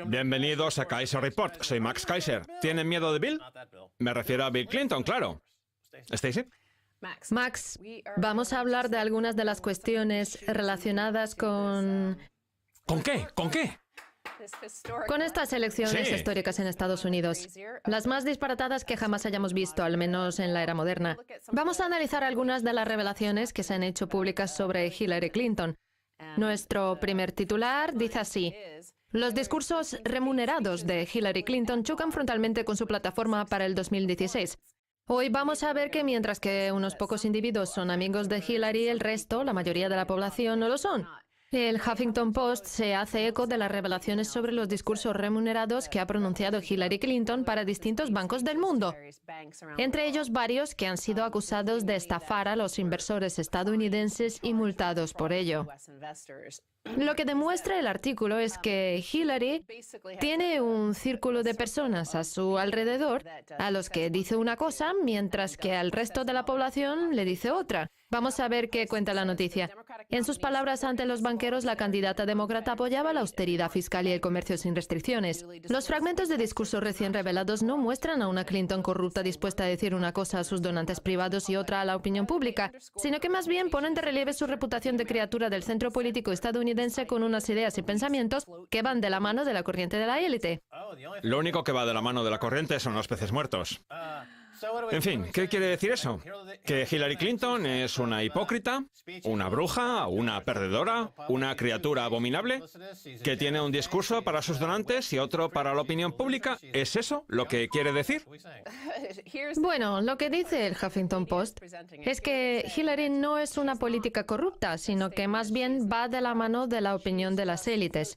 Bienvenidos a Kaiser Report. Soy Max Kaiser. ¿Tienen miedo de Bill? Me refiero a Bill Clinton, claro. ¿Stacey? Max, vamos a hablar de algunas de las cuestiones relacionadas con... ¿Con qué? ¿Con qué? Con estas elecciones históricas en Estados Unidos. Las más disparatadas que jamás hayamos visto, al menos en la era moderna. Vamos a analizar algunas de las revelaciones que se han hecho públicas sobre Hillary Clinton. Nuestro primer titular dice así: los discursos remunerados de Hillary Clinton chocan frontalmente con su plataforma para el 2016. Hoy vamos a ver que mientras que unos pocos individuos son amigos de Hillary, el resto, la mayoría de la población, no lo son. El Huffington Post se hace eco de las revelaciones sobre los discursos remunerados que ha pronunciado Hillary Clinton para distintos bancos del mundo, entre ellos varios que han sido acusados de estafar a los inversores estadounidenses y multados por ello. Lo que demuestra el artículo es que Hillary tiene un círculo de personas a su alrededor a los que dice una cosa, mientras que al resto de la población le dice otra. Vamos a ver qué cuenta la noticia. En sus palabras ante los banqueros, la candidata demócrata apoyaba la austeridad fiscal y el comercio sin restricciones. Los fragmentos de discursos recién revelados no muestran a una Clinton corrupta dispuesta a decir una cosa a sus donantes privados y otra a la opinión pública, sino que más bien ponen de relieve su reputación de criatura del centro político estadounidense con unas ideas y pensamientos que van de la mano de la corriente de la élite. Lo único que va de la mano de la corriente son los peces muertos. En fin, ¿qué quiere decir eso? ¿Que Hillary Clinton es una hipócrita, una bruja, una perdedora, una criatura abominable? ¿Que tiene un discurso para sus donantes y otro para la opinión pública? ¿Es eso lo que quiere decir? Bueno, lo que dice el Huffington Post es que Hillary no es una política corrupta, sino que más bien va de la mano de la opinión de las élites.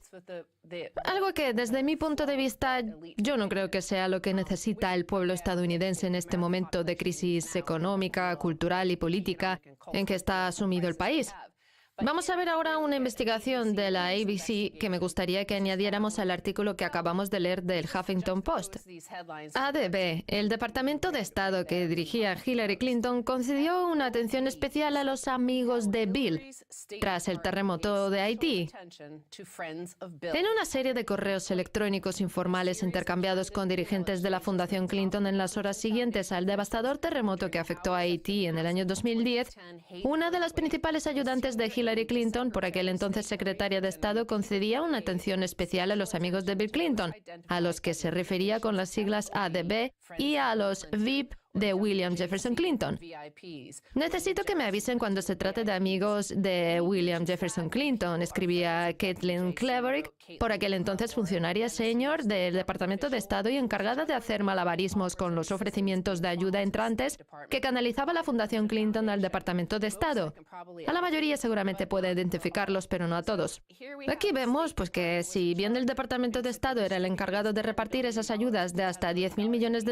Algo que, desde mi punto de vista, yo no creo que sea lo que necesita el pueblo estadounidense en este momento de crisis económica, cultural y política en que está sumido el país. Vamos a ver ahora una investigación de la ABC que me gustaría que añadiéramos al artículo que acabamos de leer del Huffington Post. ADB, el Departamento de Estado que dirigía Hillary Clinton, concedió una atención especial a los amigos de Bill tras el terremoto de Haití. En una serie de correos electrónicos informales intercambiados con dirigentes de la Fundación Clinton en las horas siguientes al devastador terremoto que afectó a Haití en el año 2010, una de las principales ayudantes de Hillary Clinton, por aquel entonces secretaria de Estado, concedía una atención especial a los amigos de Bill Clinton, a los que se refería con las siglas ADB, y a los VIP de William Jefferson Clinton. Necesito que me avisen cuando se trate de amigos de William Jefferson Clinton, escribía Caitlin Cleverick, por aquel entonces funcionaria senior del Departamento de Estado y encargada de hacer malabarismos con los ofrecimientos de ayuda entrantes que canalizaba la Fundación Clinton al Departamento de Estado. A la mayoría seguramente puede identificarlos, pero no a todos. Aquí vemos pues que si bien el Departamento de Estado era el encargado de repartir esas ayudas de hasta $10.000 millones,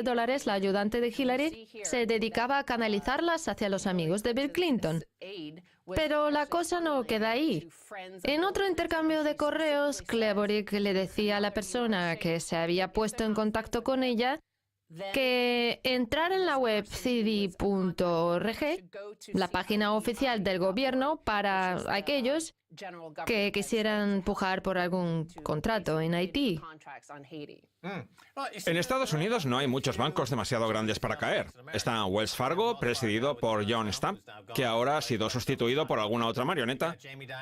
la ayudante de Hillary se dedicaba a canalizarlas hacia los amigos de Bill Clinton. Pero la cosa no queda ahí. En otro intercambio de correos, Cleverick le decía a la persona que se había puesto en contacto con ella que entrar en la web cd.org, la página oficial del gobierno, para aquellos que quisieran pujar por algún contrato en Haití. En Estados Unidos no hay muchos bancos demasiado grandes para caer. Está Wells Fargo, presidido por John Stamp, que ahora ha sido sustituido por alguna otra marioneta,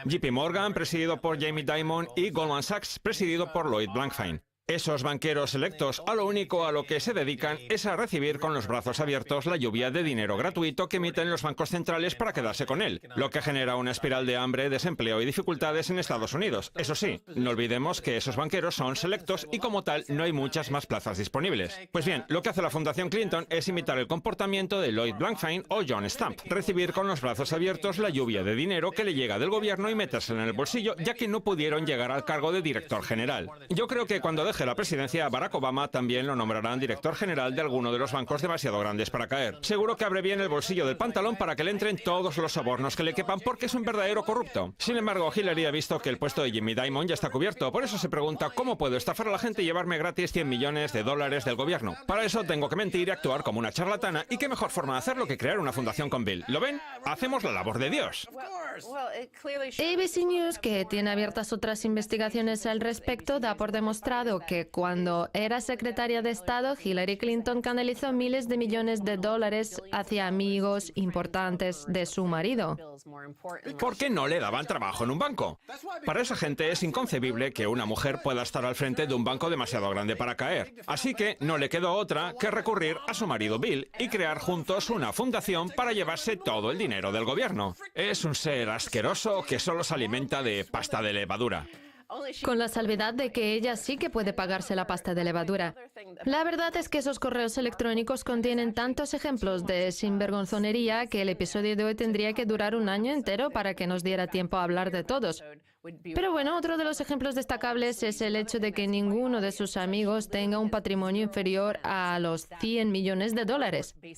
JP Morgan, presidido por Jamie Dimon, y Goldman Sachs, presidido por Lloyd Blankfein. Esos banqueros electos a lo único a lo que se dedican es a recibir con los brazos abiertos la lluvia de dinero gratuito que emiten los bancos centrales para quedarse con él, lo que genera una espiral de hambre, desempleo y dificultades en Estados Unidos. Eso sí, no olvidemos que esos banqueros son selectos y como tal no hay muchas más plazas disponibles. Pues bien, lo que hace la Fundación Clinton es imitar el comportamiento de Lloyd Blankfein o John Stamp, recibir con los brazos abiertos la lluvia de dinero que le llega del gobierno y metérsela en el bolsillo, ya que no pudieron llegar al cargo de director general. Yo creo que cuando deje deje la presidencia, a Barack Obama también lo nombrarán director general de alguno de los bancos demasiado grandes para caer. Seguro que abre bien el bolsillo del pantalón para que le entren todos los sobornos que le quepan porque es un verdadero corrupto. Sin embargo, Hillary ha visto que el puesto de Jamie Dimon ya está cubierto. Por eso se pregunta cómo puedo estafar a la gente y llevarme gratis $100 millones del gobierno. Para eso tengo que mentir y actuar como una charlatana. ¿Y qué mejor forma de hacerlo que crear una fundación con Bill? ¿Lo ven? Hacemos la labor de Dios. ABC News, que tiene abiertas otras investigaciones al respecto, da por demostrado que cuando era secretaria de Estado, Hillary Clinton canalizó miles de millones de dólares hacia amigos importantes de su marido. ¿Por qué no le daban trabajo en un banco? Para esa gente es inconcebible que una mujer pueda estar al frente de un banco demasiado grande para caer. Así que no le quedó otra que recurrir a su marido Bill y crear juntos una fundación para llevarse todo el dinero del gobierno. Es un ser asqueroso que solo se alimenta de pasta de levadura. Con la salvedad de que ella sí que puede pagarse la pasta de levadura. La verdad es que esos correos electrónicos contienen tantos ejemplos de sinvergonzonería que el episodio de hoy tendría que durar un año entero para que nos diera tiempo a hablar de todos. Pero bueno, otro de los ejemplos destacables es el hecho de que ninguno de sus amigos tenga un patrimonio inferior a los $100 millones.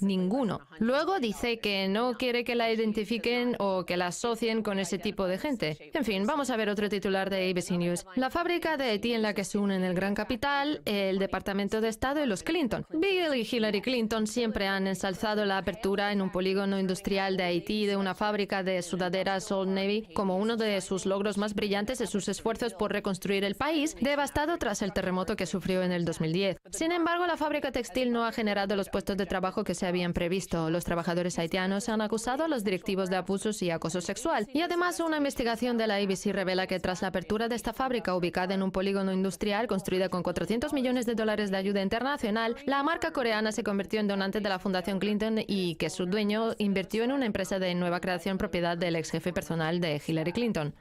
Ninguno. Luego dice que no quiere que la identifiquen o que la asocien con ese tipo de gente. En fin, vamos a ver otro titular de ABC News. La fábrica de Haití en la que se unen el Gran Capital, el Departamento de Estado y los Clinton. Bill y Hillary Clinton siempre han ensalzado la apertura en un polígono industrial de Haití de una fábrica de sudaderas Old Navy como uno de sus logros más brillantes de sus esfuerzos por reconstruir el país, devastado tras el terremoto que sufrió en el 2010. Sin embargo, la fábrica textil no ha generado los puestos de trabajo que se habían previsto. Los trabajadores haitianos han acusado a los directivos de abusos y acoso sexual. Y además, una investigación de la ABC revela que tras la apertura de esta fábrica ubicada en un polígono industrial construida con $400 millones de ayuda internacional, la marca coreana se convirtió en donante de la Fundación Clinton y que su dueño invirtió en una empresa de nueva creación propiedad del ex jefe personal de Hillary Clinton.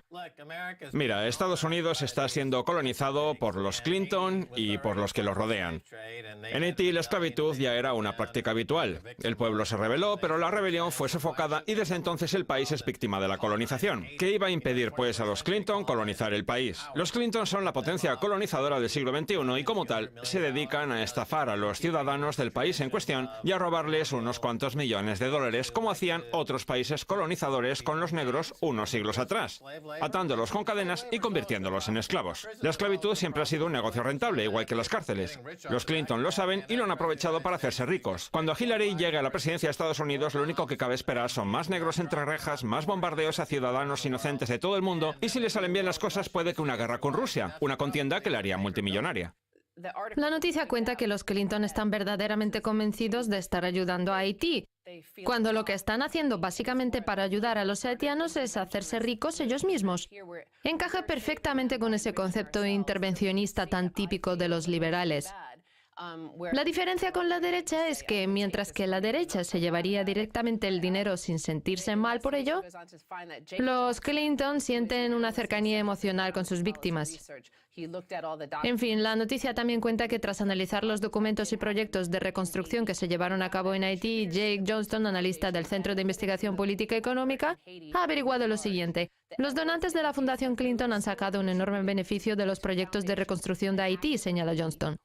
Mira, Estados Unidos está siendo colonizado por los Clinton y por los que los rodean. En Haití la esclavitud ya era una práctica habitual. El pueblo se rebeló, pero la rebelión fue sofocada y desde entonces el país es víctima de la colonización. ¿Qué iba a impedir, pues, a los Clinton colonizar el país? Los Clinton son la potencia colonizadora del siglo XXI y, como tal, se dedican a estafar a los ciudadanos del país en cuestión y a robarles unos cuantos millones de dólares, como hacían otros países colonizadores con los negros unos siglos atrás, atándolos con cadenas y convirtiéndolos en esclavos. La esclavitud siempre ha sido un negocio rentable, igual que las cárceles. Los Clinton lo saben y lo han aprovechado para hacerse ricos. Cuando Hillary llegue a la presidencia de Estados Unidos, lo único que cabe esperar son más negros entre rejas, más bombardeos a ciudadanos inocentes de todo el mundo y, si le salen bien las cosas, puede que una guerra con Rusia, una contienda que la haría multimillonaria. La noticia cuenta que los Clinton están verdaderamente convencidos de estar ayudando a Haití, cuando lo que están haciendo básicamente para ayudar a los haitianos es hacerse ricos ellos mismos. Encaja perfectamente con ese concepto intervencionista tan típico de los liberales. La diferencia con la derecha es que, mientras que la derecha se llevaría directamente el dinero sin sentirse mal por ello, los Clinton sienten una cercanía emocional con sus víctimas. En fin, la noticia también cuenta que tras analizar los documentos y proyectos de reconstrucción que se llevaron a cabo en Haití, Jake Johnston, analista del Centro de Investigación Política y Económica, ha averiguado lo siguiente. Los donantes de la Fundación Clinton han sacado un enorme beneficio de los proyectos de reconstrucción de Haití, señala Johnston.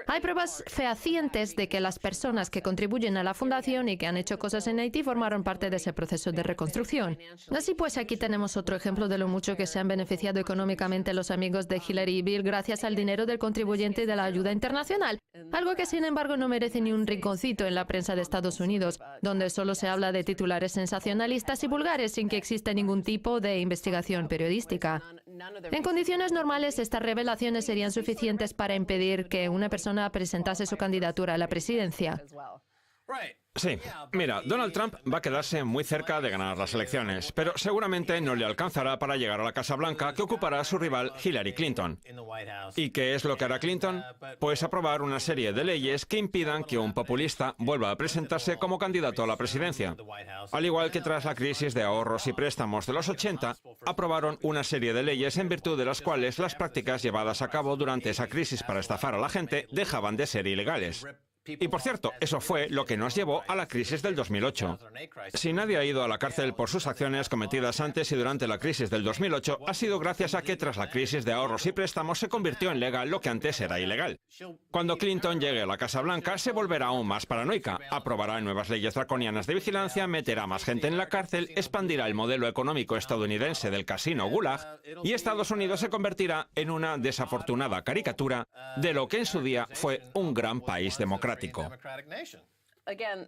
Hay pruebas fehacientes de que las personas que contribuyen a la fundación y que han hecho cosas en Haití formaron parte de ese proceso de reconstrucción. Así pues, aquí tenemos otro ejemplo de lo mucho que se han beneficiado económicamente los amigos de Hillary y Bill gracias al dinero del contribuyente y de la ayuda internacional, algo que sin embargo no merece ni un rinconcito en la prensa de Estados Unidos, donde solo se habla de titulares sensacionalistas y vulgares sin que exista ningún tipo de investigación periodística. En condiciones normales, estas revelaciones serían suficientes para impedir que una persona presentase su candidatura a la presidencia. Sí, mira, Donald Trump va a quedarse muy cerca de ganar las elecciones, pero seguramente no le alcanzará para llegar a la Casa Blanca, que ocupará su rival Hillary Clinton. ¿Y qué es lo que hará Clinton? Pues aprobar una serie de leyes que impidan que un populista vuelva a presentarse como candidato a la presidencia. Al igual que tras la crisis de ahorros y préstamos de los 80, aprobaron una serie de leyes en virtud de las cuales las prácticas llevadas a cabo durante esa crisis para estafar a la gente dejaban de ser ilegales. Y por cierto, eso fue lo que nos llevó a la crisis del 2008. Si nadie ha ido a la cárcel por sus acciones cometidas antes y durante la crisis del 2008, ha sido gracias a que tras la crisis de ahorros y préstamos se convirtió en legal lo que antes era ilegal. Cuando Clinton llegue a la Casa Blanca, se volverá aún más paranoica, aprobará nuevas leyes draconianas de vigilancia, meterá más gente en la cárcel, expandirá el modelo económico estadounidense del casino Gulag y Estados Unidos se convertirá en una desafortunada caricatura de lo que en su día fue un gran país democrático.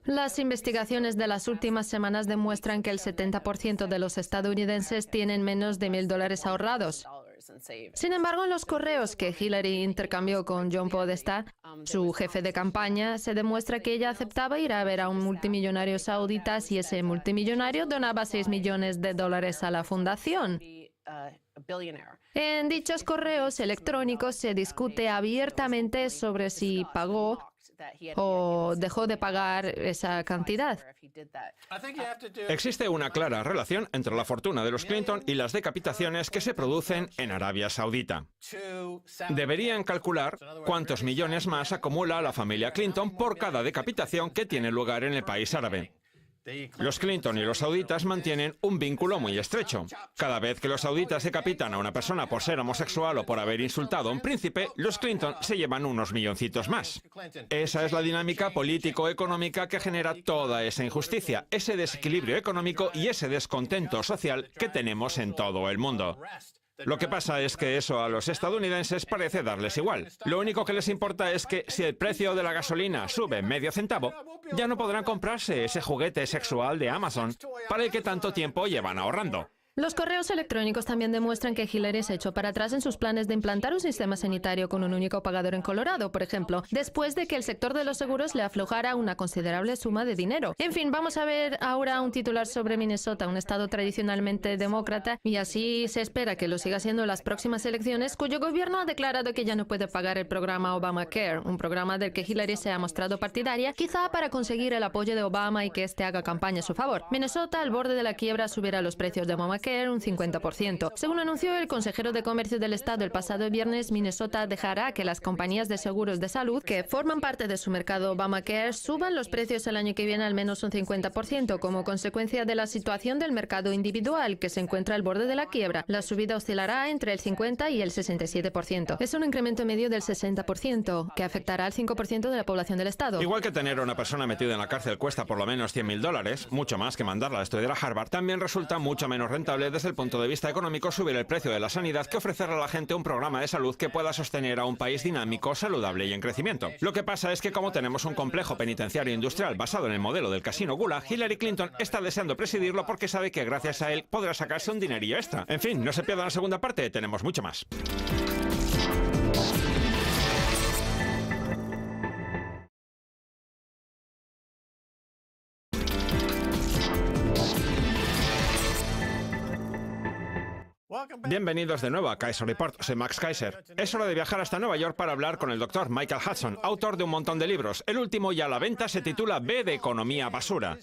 Las investigaciones de las últimas semanas demuestran que el 70% de los estadounidenses tienen menos de $1,000 ahorrados. Sin embargo, en los correos que Hillary intercambió con John Podesta, su jefe de campaña, se demuestra que ella aceptaba ir a ver a un multimillonario saudita si ese multimillonario donaba $6 millones a la fundación. En dichos correos electrónicos se discute abiertamente sobre si pagó o dejó de pagar esa cantidad. Existe una clara relación entre la fortuna de los Clinton y las decapitaciones que se producen en Arabia Saudita. Deberían calcular cuántos millones más acumula la familia Clinton por cada decapitación que tiene lugar en el país árabe. Los Clinton y los sauditas mantienen un vínculo muy estrecho. Cada vez que los sauditas decapitan a una persona por ser homosexual o por haber insultado a un príncipe, los Clinton se llevan unos milloncitos más. Esa es la dinámica político-económica que genera toda esa injusticia, ese desequilibrio económico y ese descontento social que tenemos en todo el mundo. Lo que pasa es que eso a los estadounidenses parece darles igual. Lo único que les importa es que si el precio de la gasolina sube medio centavo, ya no podrán comprarse ese juguete sexual de Amazon para el que tanto tiempo llevan ahorrando. Los correos electrónicos también demuestran que Hillary se echó para atrás en sus planes de implantar un sistema sanitario con un único pagador en Colorado, por ejemplo, después de que el sector de los seguros le aflojara una considerable suma de dinero. En fin, vamos a ver ahora un titular sobre Minnesota, un estado tradicionalmente demócrata, y así se espera que lo siga siendo en las próximas elecciones, cuyo gobierno ha declarado que ya no puede pagar el programa Obamacare, un programa del que Hillary se ha mostrado partidaria, quizá para conseguir el apoyo de Obama y que éste haga campaña a su favor. Minnesota, al borde de la quiebra, subirá los precios de Obamacare un 50%. Según anunció el consejero de Comercio del Estado el pasado viernes, Minnesota dejará que las compañías de seguros de salud que forman parte de su mercado Obamacare suban los precios el año que viene al menos un 50% como consecuencia de la situación del mercado individual que se encuentra al borde de la quiebra. La subida oscilará entre el 50 y el 67%. Es un incremento medio del 60% que afectará al 5% de la población del Estado. Igual que tener a una persona metida en la cárcel cuesta por lo menos $100.000, mucho más que mandarla a estudiar a Harvard, también resulta mucho menos rentable desde el punto de vista económico subir el precio de la sanidad que ofrecerle a la gente un programa de salud que pueda sostener a un país dinámico, saludable y en crecimiento. Lo que pasa es que como tenemos un complejo penitenciario industrial basado en el modelo del casino Gulag, Hillary Clinton está deseando presidirlo porque sabe que gracias a él podrá sacarse un dinerillo extra. En fin, no se pierdan la segunda parte, tenemos mucho más. Bienvenidos de nuevo a Kaiser Report, soy Max Kaiser. Es hora de viajar hasta Nueva York para hablar con el Dr. Michael Hudson, autor de un montón de libros. El último ya a la venta se titula B de Economía Basura.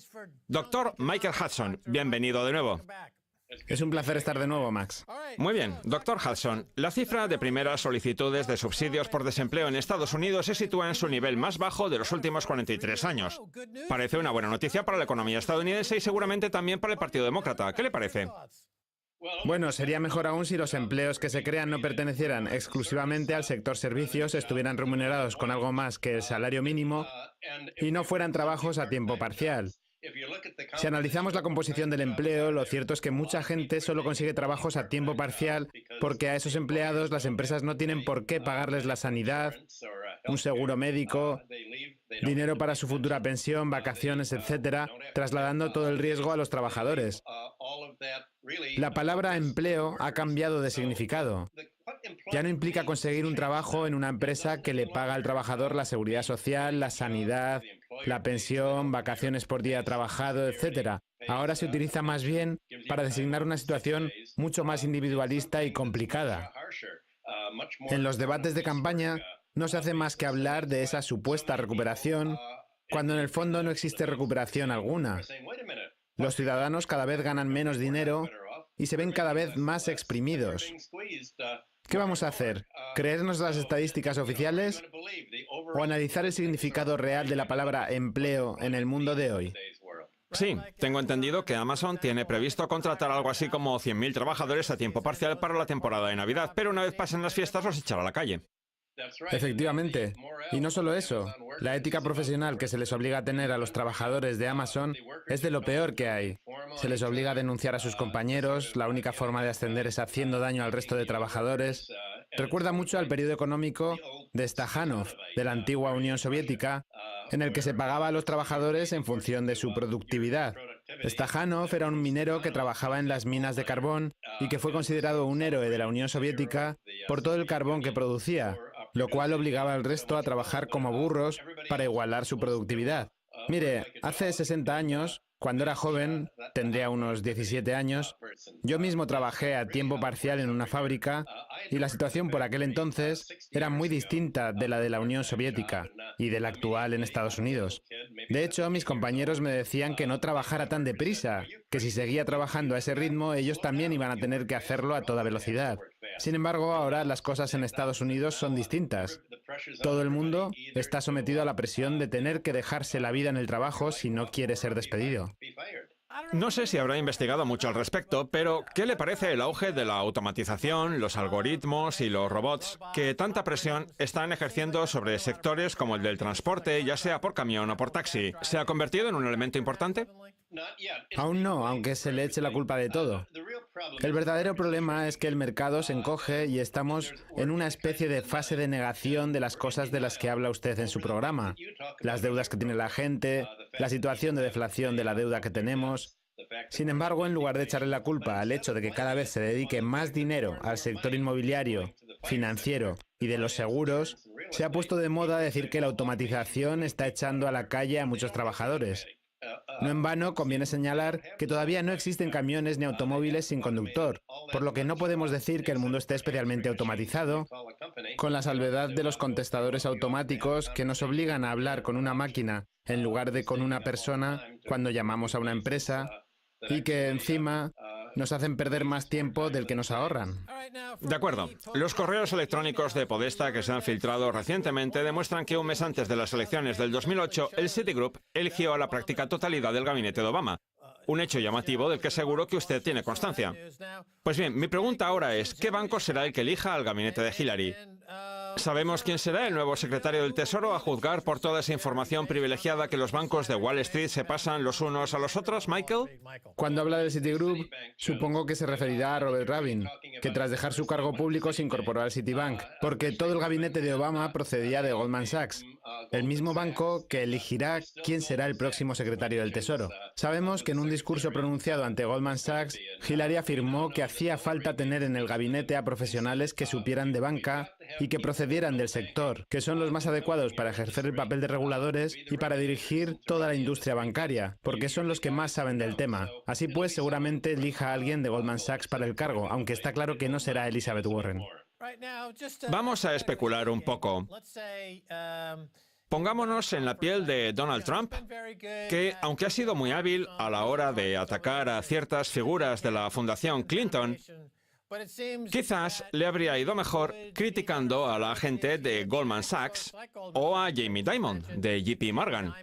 Dr. Michael Hudson, bienvenido de nuevo. Es un placer estar de nuevo, Max. Muy bien, Dr. Hudson, la cifra de primeras solicitudes de subsidios por desempleo en Estados Unidos se sitúa en su nivel más bajo de los últimos 43 años. Parece una buena noticia para la economía estadounidense y seguramente también para el Partido Demócrata. ¿Qué le parece? Bueno, sería mejor aún si los empleos que se crean no pertenecieran exclusivamente al sector servicios, estuvieran remunerados con algo más que el salario mínimo y no fueran trabajos a tiempo parcial. Si analizamos la composición del empleo, lo cierto es que mucha gente solo consigue trabajos a tiempo parcial porque a esos empleados las empresas no tienen por qué pagarles la sanidad, un seguro médico, dinero para su futura pensión, vacaciones, etcétera, trasladando todo el riesgo a los trabajadores. La palabra empleo ha cambiado de significado. Ya no implica conseguir un trabajo en una empresa que le paga al trabajador la seguridad social, la sanidad, la pensión, vacaciones por día trabajado, etcétera. Ahora se utiliza más bien para designar una situación mucho más individualista y complicada. En los debates de campaña no se hace más que hablar de esa supuesta recuperación, cuando en el fondo no existe recuperación alguna. Los ciudadanos cada vez ganan menos dinero y se ven cada vez más exprimidos. ¿Qué vamos a hacer? ¿Creernos las estadísticas oficiales o analizar el significado real de la palabra empleo en el mundo de hoy? Sí, tengo entendido que Amazon tiene previsto contratar algo así como 100.000 trabajadores a tiempo parcial para la temporada de Navidad, pero una vez pasen las fiestas los echará a la calle. Efectivamente. Y no solo eso, la ética profesional que se les obliga a tener a los trabajadores de Amazon es de lo peor que hay. Se les obliga a denunciar a sus compañeros, la única forma de ascender es haciendo daño al resto de trabajadores. Recuerda mucho al periodo económico de Stakhanov, de la antigua Unión Soviética, en el que se pagaba a los trabajadores en función de su productividad. Stakhanov era un minero que trabajaba en las minas de carbón y que fue considerado un héroe de la Unión Soviética por todo el carbón que producía, lo cual obligaba al resto a trabajar como burros para igualar su productividad. Mire, hace 60 años, cuando era joven, tendría unos 17 años, yo mismo trabajé a tiempo parcial en una fábrica y la situación por aquel entonces era muy distinta de la de la Unión Soviética y de la actual en Estados Unidos. De hecho, mis compañeros me decían que no trabajara tan deprisa, que si seguía trabajando a ese ritmo, ellos también iban a tener que hacerlo a toda velocidad. Sin embargo, ahora las cosas en Estados Unidos son distintas. Todo el mundo está sometido a la presión de tener que dejarse la vida en el trabajo si no quiere ser despedido. No sé si habrá investigado mucho al respecto, pero ¿qué le parece el auge de la automatización, los algoritmos y los robots que tanta presión están ejerciendo sobre sectores como el del transporte, ya sea por camión o por taxi? ¿Se ha convertido en un elemento importante? Aún no, aunque se le eche la culpa de todo. El verdadero problema es que el mercado se encoge y estamos en una especie de fase de negación de las cosas de las que habla usted en su programa. Las deudas que tiene la gente, la situación de deflación de la deuda que tenemos. Sin embargo, en lugar de echarle la culpa al hecho de que cada vez se dedique más dinero al sector inmobiliario, financiero y de los seguros, se ha puesto de moda decir que la automatización está echando a la calle a muchos trabajadores. No en vano conviene señalar que todavía no existen camiones ni automóviles sin conductor, por lo que no podemos decir que el mundo esté especialmente automatizado, con la salvedad de los contestadores automáticos que nos obligan a hablar con una máquina en lugar de con una persona cuando llamamos a una empresa, y que encima nos hacen perder más tiempo del que nos ahorran. De acuerdo. Los correos electrónicos de Podesta que se han filtrado recientemente demuestran que un mes antes de las elecciones del 2008, el Citigroup eligió a la práctica totalidad del gabinete de Obama. Un hecho llamativo del que seguro que usted tiene constancia. Pues bien, mi pregunta ahora es, ¿qué banco será el que elija al gabinete de Hillary? ¿Sabemos quién será el nuevo secretario del Tesoro a juzgar por toda esa información privilegiada que los bancos de Wall Street se pasan los unos a los otros, Michael? Cuando habla del Citigroup, supongo que se referirá a Robert Rabin, que tras dejar su cargo público se incorporó al Citibank, porque todo el gabinete de Obama procedía de Goldman Sachs, el mismo banco que elegirá quién será el próximo secretario del Tesoro. Sabemos que en un discurso pronunciado ante Goldman Sachs, Hillary afirmó que hacía falta tener en el gabinete a profesionales que supieran de banca y que procedieran del sector, que son los más adecuados para ejercer el papel de reguladores y para dirigir toda la industria bancaria, porque son los que más saben del tema. Así pues, seguramente elija a alguien de Goldman Sachs para el cargo, aunque está claro que no será Elizabeth Warren. Vamos a especular un poco. Pongámonos en la piel de Donald Trump, que, aunque ha sido muy hábil a la hora de atacar a ciertas figuras de la Fundación Clinton, quizás le habría ido mejor criticando a la gente de Goldman Sachs o a Jamie Dimon, de JP Morgan.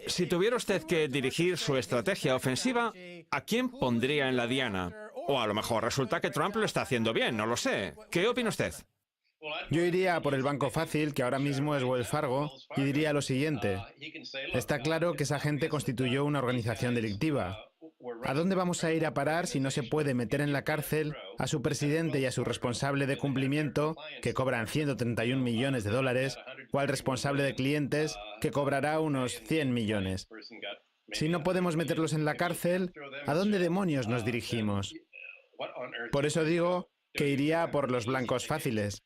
Si tuviera usted que dirigir su estrategia ofensiva, ¿a quién pondría en la diana? O a lo mejor resulta que Trump lo está haciendo bien, no lo sé. ¿Qué opina usted? Yo iría por el banco fácil, que ahora mismo es Wells Fargo, y diría lo siguiente. Está claro que esa gente constituyó una organización delictiva. ¿A dónde vamos a ir a parar si no se puede meter en la cárcel a su presidente y a su responsable de cumplimiento, que cobran 131 millones de dólares, o al responsable de clientes, que cobrará unos 100 millones? Si no podemos meterlos en la cárcel, ¿a dónde demonios nos dirigimos? Por eso digo que iría por los blancos fáciles.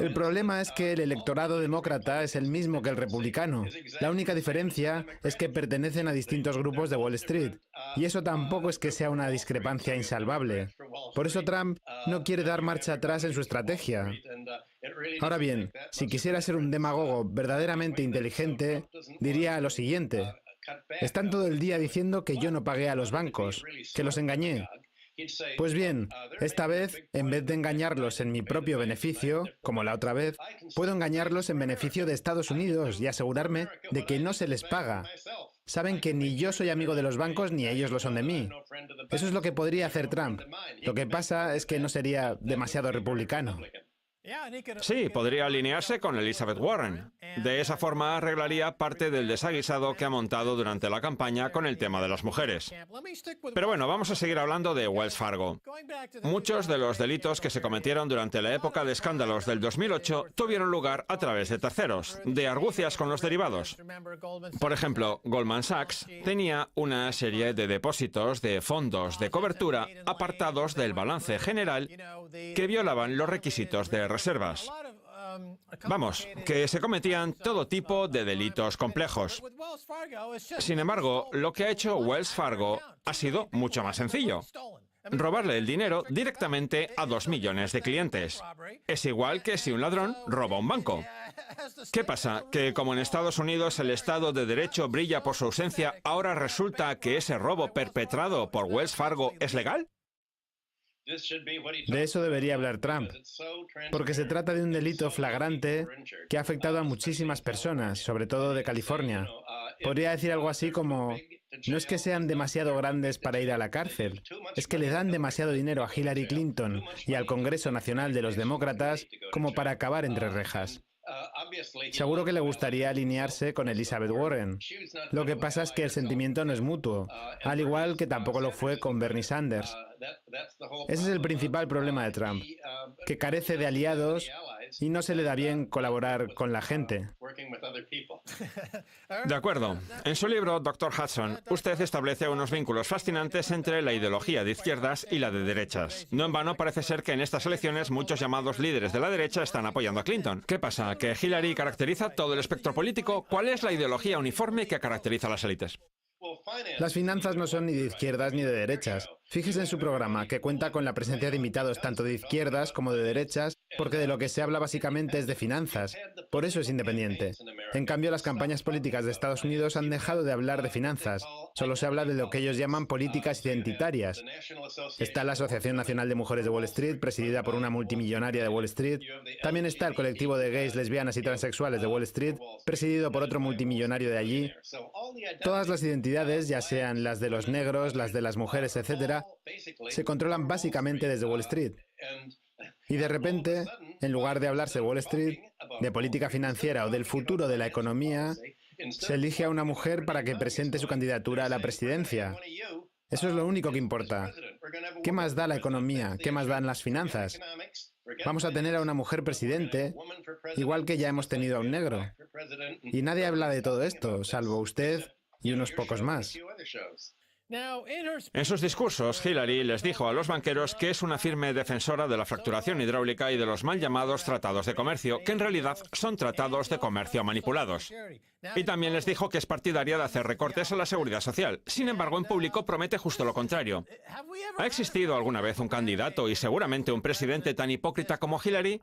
El problema es que el electorado demócrata es el mismo que el republicano. La única diferencia es que pertenecen a distintos grupos de Wall Street. Y eso tampoco es que sea una discrepancia insalvable. Por eso Trump no quiere dar marcha atrás en su estrategia. Ahora bien, si quisiera ser un demagogo verdaderamente inteligente, diría lo siguiente. Están todo el día diciendo que yo no pagué a los bancos, que los engañé. Pues bien, esta vez, en vez de engañarlos en mi propio beneficio, como la otra vez, puedo engañarlos en beneficio de Estados Unidos y asegurarme de que no se les paga. Saben que ni yo soy amigo de los bancos ni ellos lo son de mí. Eso es lo que podría hacer Trump. Lo que pasa es que no sería demasiado republicano. Sí, podría alinearse con Elizabeth Warren. De esa forma arreglaría parte del desaguisado que ha montado durante la campaña con el tema de las mujeres. Pero bueno, vamos a seguir hablando de Wells Fargo. Muchos de los delitos que se cometieron durante la época de escándalos del 2008 tuvieron lugar a través de terceros, de argucias con los derivados. Por ejemplo, Goldman Sachs tenía una serie de depósitos de fondos de cobertura apartados del balance general que violaban los requisitos de reservas. Vamos, que se cometían todo tipo de delitos complejos. Sin embargo, lo que ha hecho Wells Fargo ha sido mucho más sencillo. Robarle el dinero directamente a 2 millones de clientes. Es igual que si un ladrón roba un banco. ¿Qué pasa? ¿Que como en Estados Unidos el Estado de Derecho brilla por su ausencia, ahora resulta que ese robo perpetrado por Wells Fargo es legal? De eso debería hablar Trump, porque se trata de un delito flagrante que ha afectado a muchísimas personas, sobre todo de California. Podría decir algo así como, no es que sean demasiado grandes para ir a la cárcel, es que le dan demasiado dinero a Hillary Clinton y al Congreso Nacional de los Demócratas como para acabar entre rejas. Seguro que le gustaría alinearse con Elizabeth Warren. Lo que pasa es que el sentimiento no es mutuo, al igual que tampoco lo fue con Bernie Sanders. Ese es el principal problema de Trump, que carece de aliados y no se le da bien colaborar con la gente. De acuerdo. En su libro, Dr. Hudson, usted establece unos vínculos fascinantes entre la ideología de izquierdas y la de derechas. No en vano parece ser que en estas elecciones muchos llamados líderes de la derecha están apoyando a Clinton. ¿Qué pasa? ¿Que Hillary caracteriza todo el espectro político? ¿Cuál es la ideología uniforme que caracteriza a las élites? Las finanzas no son ni de izquierdas ni de derechas. Fíjese en su programa, que cuenta con la presencia de invitados tanto de izquierdas como de derechas, porque de lo que se habla básicamente es de finanzas. Por eso es independiente. En cambio, las campañas políticas de Estados Unidos han dejado de hablar de finanzas. Solo se habla de lo que ellos llaman políticas identitarias. Está la Asociación Nacional de Mujeres de Wall Street, presidida por una multimillonaria de Wall Street. También está el colectivo de gays, lesbianas y transexuales de Wall Street, presidido por otro multimillonario de allí. Todas las identidades, ya sean las de los negros, las de las mujeres, etc., se controlan básicamente desde Wall Street. Y de repente, en lugar de hablarse de Wall Street, de política financiera o del futuro de la economía, se elige a una mujer para que presente su candidatura a la presidencia. Eso es lo único que importa. ¿Qué más da la economía? ¿Qué más dan las finanzas? Vamos a tener a una mujer presidente, igual que ya hemos tenido a un negro. Y nadie habla de todo esto, salvo usted y unos pocos más. En sus discursos, Hillary les dijo a los banqueros que es una firme defensora de la fracturación hidráulica y de los mal llamados tratados de comercio, que en realidad son tratados de comercio manipulados. Y también les dijo que es partidaria de hacer recortes a la seguridad social. Sin embargo, en público promete justo lo contrario. ¿Ha existido alguna vez un candidato y seguramente un presidente tan hipócrita como Hillary?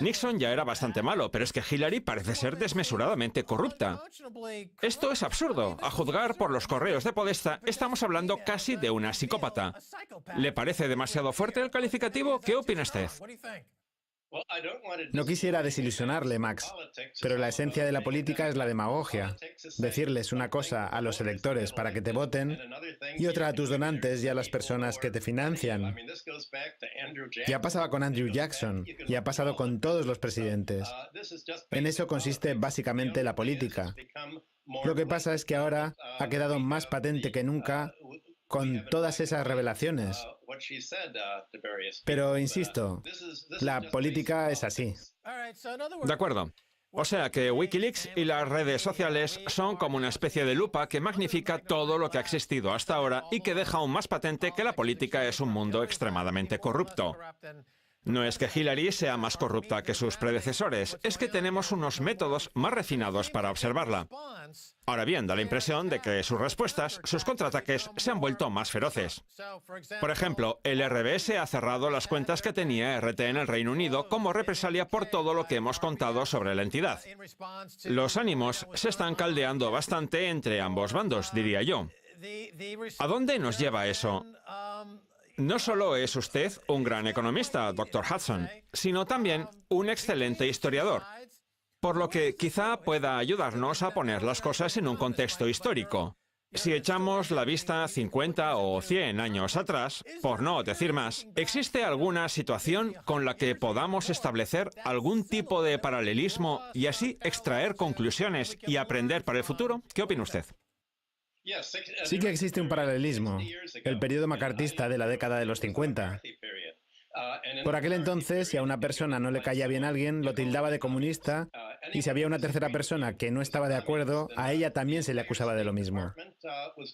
Nixon ya era bastante malo, pero es que Hillary parece ser desmesuradamente corrupta. Esto es absurdo. A juzgar por los correos de Podesta, estamos hablando casi de una psicópata. ¿Le parece demasiado fuerte el calificativo? ¿Qué opina usted? No quisiera desilusionarle, Max, pero la esencia de la política es la demagogia. Decirles una cosa a los electores para que te voten y otra a tus donantes y a las personas que te financian. Ya pasaba con Andrew Jackson y ha pasado con todos los presidentes. En eso consiste básicamente la política. Lo que pasa es que ahora ha quedado más patente que nunca con todas esas revelaciones. Pero, insisto, la política es así. De acuerdo. O sea que Wikileaks y las redes sociales son como una especie de lupa que magnifica todo lo que ha existido hasta ahora y que deja aún más patente que la política es un mundo extremadamente corrupto. No es que Hillary sea más corrupta que sus predecesores, es que tenemos unos métodos más refinados para observarla. Ahora bien, da la impresión de que sus respuestas, sus contraataques, se han vuelto más feroces. Por ejemplo, el RBS ha cerrado las cuentas que tenía RT en el Reino Unido como represalia por todo lo que hemos contado sobre la entidad. Los ánimos se están caldeando bastante entre ambos bandos, diría yo. ¿A dónde nos lleva eso? No solo es usted un gran economista, Dr. Hudson, sino también un excelente historiador, por lo que quizá pueda ayudarnos a poner las cosas en un contexto histórico. Si echamos la vista 50 o 100 años atrás, por no decir más, ¿existe alguna situación con la que podamos establecer algún tipo de paralelismo y así extraer conclusiones y aprender para el futuro? ¿Qué opina usted? Sí que existe un paralelismo, el periodo macartista de la década de los 50. Por aquel entonces, si a una persona no le caía bien a alguien, lo tildaba de comunista, y si había una tercera persona que no estaba de acuerdo, a ella también se le acusaba de lo mismo.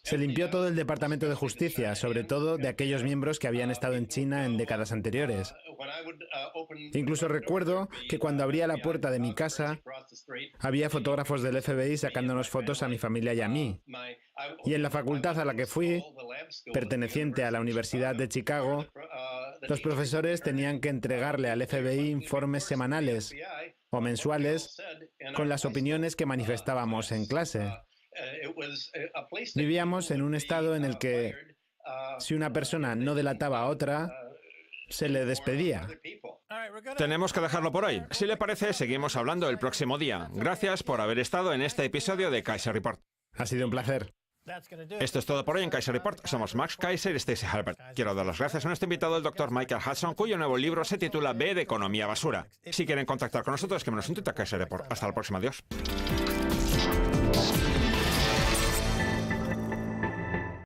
Se limpió todo el Departamento de Justicia, sobre todo de aquellos miembros que habían estado en China en décadas anteriores. Incluso recuerdo que cuando abría la puerta de mi casa, había fotógrafos del FBI sacándonos fotos a mi familia y a mí. Y en la facultad a la que fui, perteneciente a la Universidad de Chicago, los profesores tenían que entregarle al FBI informes semanales o mensuales con las opiniones que manifestábamos en clase. Vivíamos en un estado en el que, si una persona no delataba a otra, se le despedía. Tenemos que dejarlo por hoy. Si le parece, seguimos hablando el próximo día. Gracias por haber estado en este episodio de Kaiser Report. Ha sido un placer. Esto es todo por hoy en Kaiser Report. Somos Max Kaiser y Stacey Herbert. Quiero dar las gracias a nuestro invitado, el Dr. Michael Hudson, cuyo nuevo libro se titula B de Economía Basura. Si quieren contactar con nosotros, escríbanos un tweet a Kaiser Report. Hasta la próxima. Adiós.